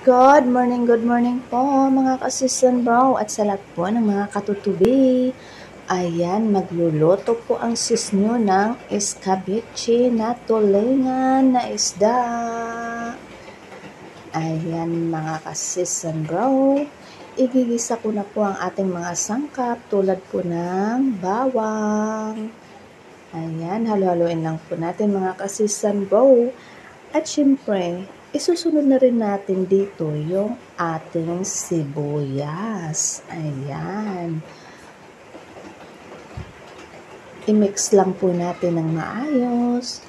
Good morning po mga ka-assistant bro at sa lahat po ng mga katutubi. Ayan, magluluto po ang sis nyo ng escabeche na tulingan na isda. Ayan mga ka-assistant bro, igigisa ko na po ang ating mga sangkap tulad po ng bawang. Ayan, halo-haloin lang po natin mga ka-assistant bro. At syempre, isusunod na rin natin dito yung ating sibuyas. Ayan. I-mix lang po natin ng maayos.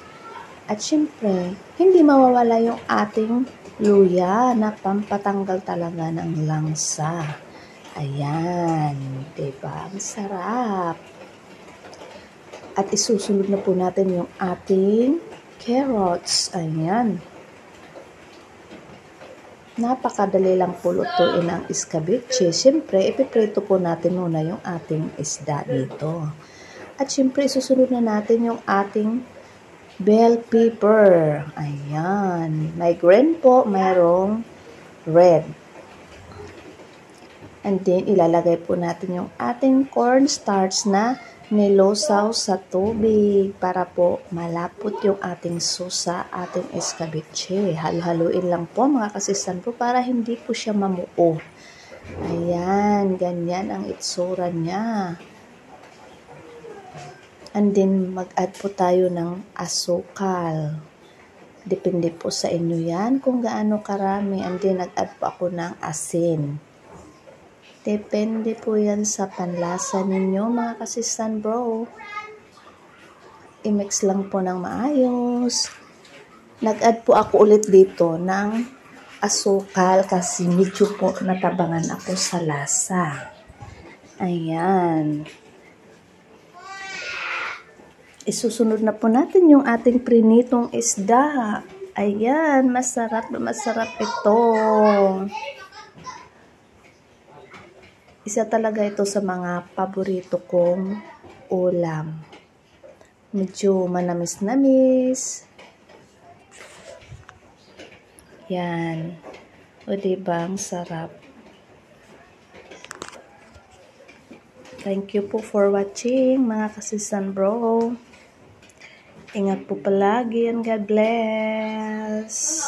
At syempre, hindi mawawala yung ating luya na pampatanggal talaga ng langsa. Ayan. Diba? Ang sarap. At isusunod na po natin yung ating carrots. Ayan. Napakadali lang po lutuin ang escabeche. Siyempre, ipiprito po natin muna yung ating isda dito. At siyempre, susunod na natin yung ating bell pepper. Ayan. May green po, mayroong red. And then, ilalagay po natin yung ating cornstarch na nilusaw sa tubig para po malapot yung ating sauce sa ating escabeche. Halo-haluin lang po mga kasistan po para hindi po siya mamuo. Ayan, ganyan ang itsura niya. And then mag-add po tayo ng asukal. Depende po sa inyo yan kung gaano karami. And then nag-add po ako ng asin. Depende po yan sa panlasa ninyo mga kasistan bro. I-mix lang po ng maayos. Nag-add po ako ulit dito ng asukal kasi medyo po natabangan ako sa lasa. Ayan. Isusunod na po natin yung ating prinitong isda. Ayan, masarap na masarap ito. Isa talaga ito sa mga paborito kong ulam. Medyo manamis-namis. Yan. O diba, ang sarap. Thank you po for watching mga kasistan bro. Ingat po palagi and God bless.